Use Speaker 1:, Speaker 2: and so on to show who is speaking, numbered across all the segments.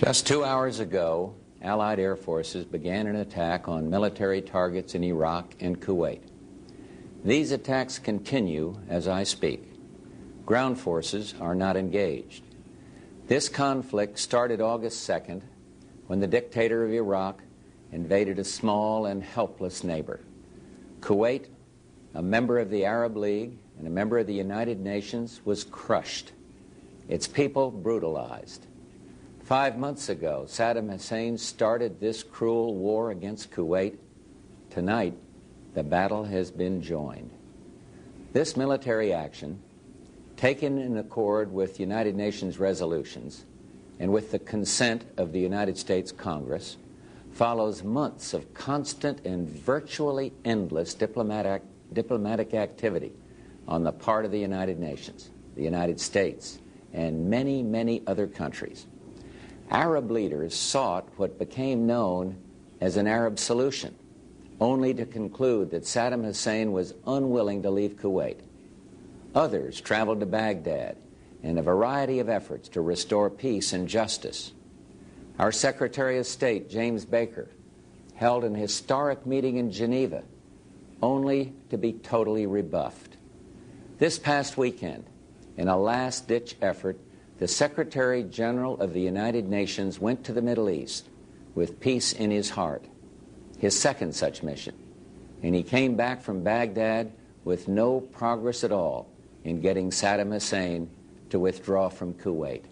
Speaker 1: Just 2 hours ago, Allied air forces began an attack on military targets in Iraq and Kuwait. These attacks continue as I speak. Ground forces are not engaged. This conflict started August 2nd when the dictator of Iraq invaded a small and helpless neighbor. Kuwait, a member of the Arab League and a member of the United Nations, was crushed. Its people brutalized. 5 months ago, Saddam Hussein started this cruel war against Kuwait. Tonight, the battle has been joined. This military action, taken in accord with United Nations resolutions and with the consent of the United States Congress, follows months of constant and virtually endless diplomatic activity on the part of the United Nations, the United States, and many, many other countries. Arab leaders sought what became known as an Arab solution, only to conclude that Saddam Hussein was unwilling to leave Kuwait. Others traveled to Baghdad in a variety of efforts to restore peace and justice. Our Secretary of State, James Baker, held an historic meeting in Geneva, only to be totally rebuffed. This past weekend, in a last-ditch effort, the Secretary General of the United Nations went to the Middle East with peace in his heart, his second such mission, and he came back from Baghdad with no progress at all in getting Saddam Hussein to withdraw from Kuwait.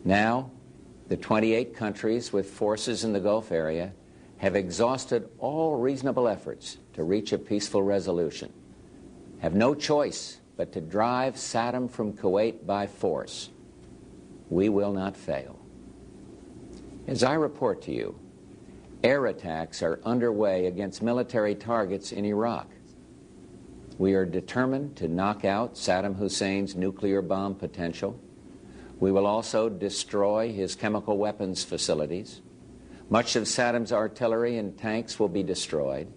Speaker 1: Now, the 28 countries with forces in the Gulf area have exhausted all reasonable efforts to reach a peaceful resolution, have no choice but to drive Saddam from Kuwait by force. We will not fail. As I report to you, air attacks are underway against military targets in Iraq. We are determined to knock out Saddam Hussein's nuclear bomb potential. We will also destroy his chemical weapons facilities. Much of Saddam's artillery and tanks will be destroyed.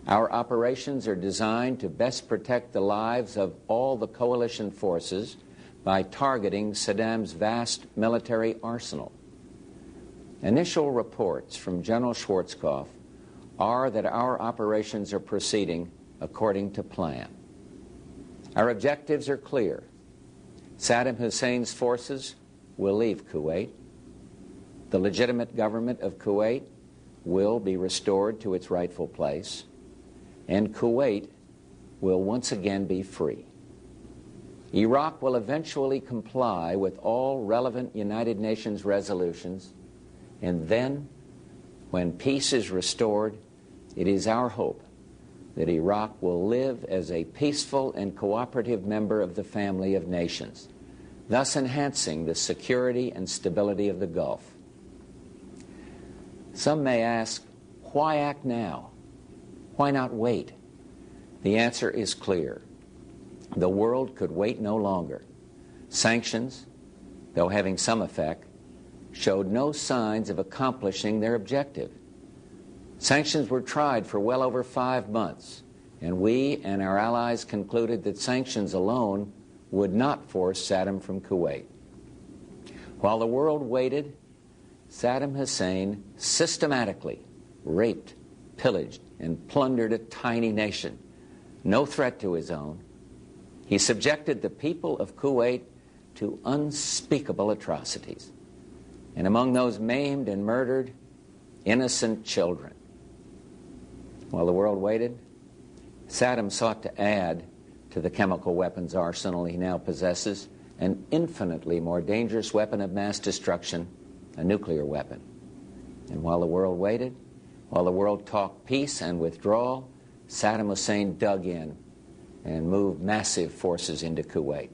Speaker 1: Our operations are designed to best protect the lives of all the coalition forces by targeting Saddam's vast military arsenal. Initial reports from General Schwarzkopf are that our operations are proceeding according to plan. Our objectives are clear. Saddam Hussein's forces will leave Kuwait. The legitimate government of Kuwait will be restored to its rightful place, and Kuwait will once again be free. Iraq will eventually comply with all relevant United Nations resolutions, and then, when peace is restored, it is our hope that Iraq will live as a peaceful and cooperative member of the family of nations, thus enhancing the security and stability of the Gulf. Some may ask, why act now? Why not wait? The answer is clear. The world could wait no longer. Sanctions, though having some effect, showed no signs of accomplishing their objective. Sanctions were tried for well over 5 months, and we and our allies concluded that sanctions alone would not force Saddam from Kuwait. While the world waited, Saddam Hussein systematically raped, pillaged, and plundered a tiny nation, no threat to his own. He subjected the people of Kuwait to unspeakable atrocities, and among those maimed and murdered, innocent children. While the world waited, Saddam sought to add to the chemical weapons arsenal he now possesses an infinitely more dangerous weapon of mass destruction, a nuclear weapon. And while the world waited, while the world talked peace and withdrawal, Saddam Hussein dug in and moved massive forces into Kuwait.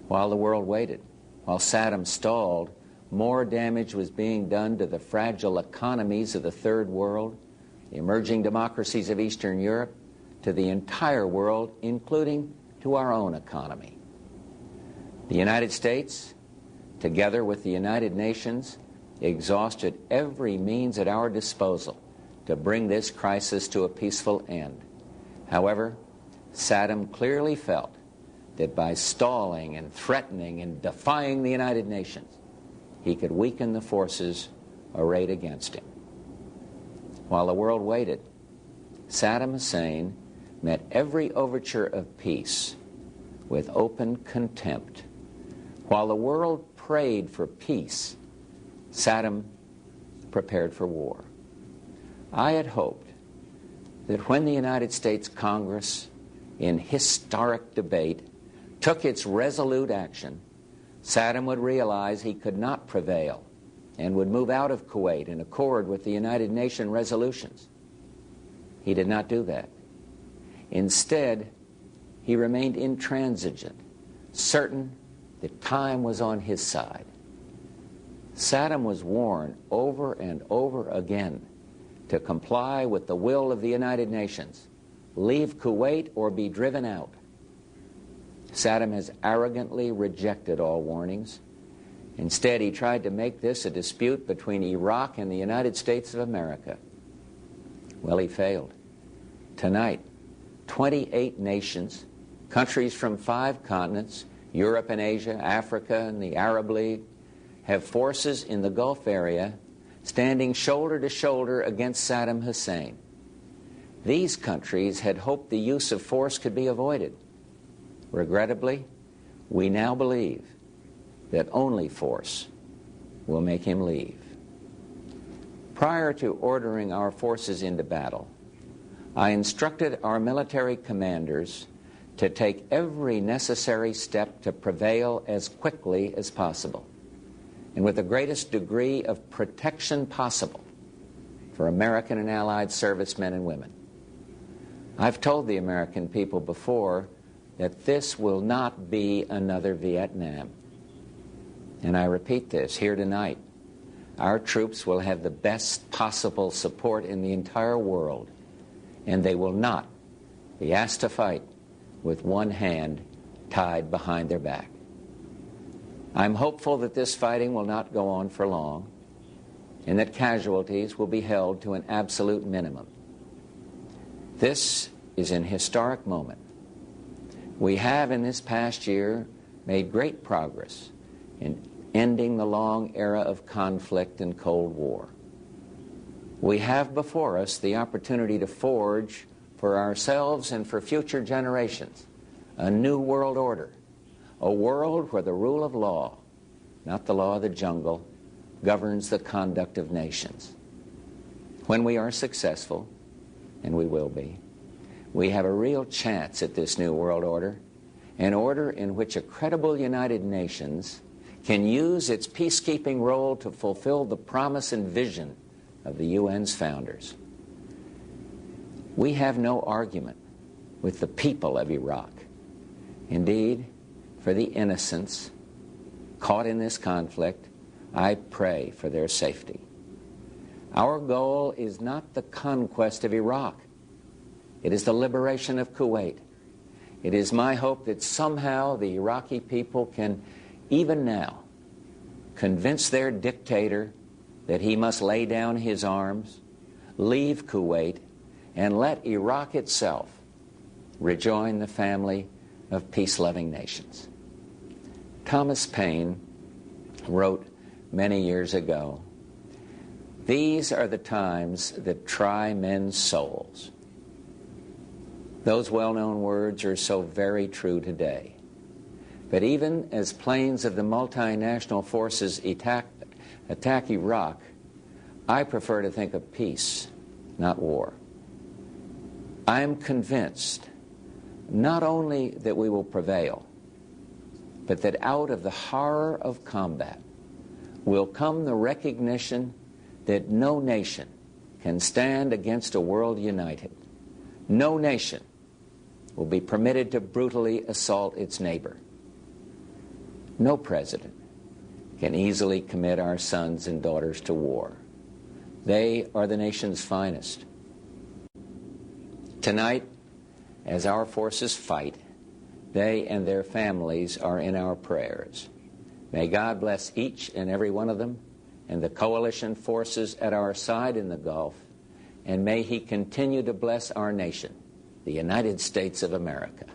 Speaker 1: While the world waited, while Saddam stalled, more damage was being done to the fragile economies of the Third World, the emerging democracies of Eastern Europe, to the entire world, including to our own economy. The United States, together with the United Nations, exhausted every means at our disposal to bring this crisis to a peaceful end. However, Saddam clearly felt that by stalling and threatening and defying the United Nations, he could weaken the forces arrayed against him. While the world waited, Saddam Hussein met every overture of peace with open contempt. While the world prayed for peace, Saddam prepared for war. I had hoped that when the United States Congress, in historic debate, took its resolute action, Saddam would realize he could not prevail and would move out of Kuwait in accord with the United Nations resolutions. He did not do that. Instead, he remained intransigent, certain that time was on his side. Saddam was warned over and over again to comply with the will of the United Nations, leave Kuwait or be driven out. Saddam has arrogantly rejected all warnings. Instead, he tried to make this a dispute between Iraq and the United States of America. Well, he failed. Tonight, 28 nations, countries from 5 continents, Europe and Asia, Africa and the Arab League, have forces in the Gulf area standing shoulder to shoulder against Saddam Hussein. These countries had hoped the use of force could be avoided. Regrettably, we now believe that only force will make him leave. Prior to ordering our forces into battle, I instructed our military commanders to take every necessary step to prevail as quickly as possible and with the greatest degree of protection possible for American and Allied servicemen and women. I've told the American people before that this will not be another Vietnam. And I repeat this here tonight. Our troops will have the best possible support in the entire world, and they will not be asked to fight with one hand tied behind their back. I'm hopeful that this fighting will not go on for long and that casualties will be held to an absolute minimum. This is an historic moment. We have in this past year made great progress in ending the long era of conflict and Cold War. We have before us the opportunity to forge for ourselves and for future generations a new world order, a world where the rule of law, not the law of the jungle, governs the conduct of nations. When we are successful, and we will be, we have a real chance at this new world order, an order in which a credible United Nations can use its peacekeeping role to fulfill the promise and vision of the UN's founders. We have no argument with the people of Iraq. Indeed, for the innocents caught in this conflict, I pray for their safety. Our goal is not the conquest of Iraq. It is the liberation of Kuwait. It is my hope that somehow the Iraqi people can, even now, convince their dictator that he must lay down his arms, leave Kuwait, and let Iraq itself rejoin the family of peace-loving nations. Thomas Paine wrote many years ago, "These are the times that try men's souls." Those well-known words are so very true today. But even as planes of the multinational forces attack Iraq, I prefer to think of peace, not war. I am convinced not only that we will prevail, but that out of the horror of combat will come the recognition that no nation can stand against a world united. No nation will be permitted to brutally assault its neighbor. No president can easily commit our sons and daughters to war. They are the nation's finest. Tonight, as our forces fight, they and their families are in our prayers. May God bless each and every one of them and the coalition forces at our side in the Gulf, and may He continue to bless our nation, the United States of America.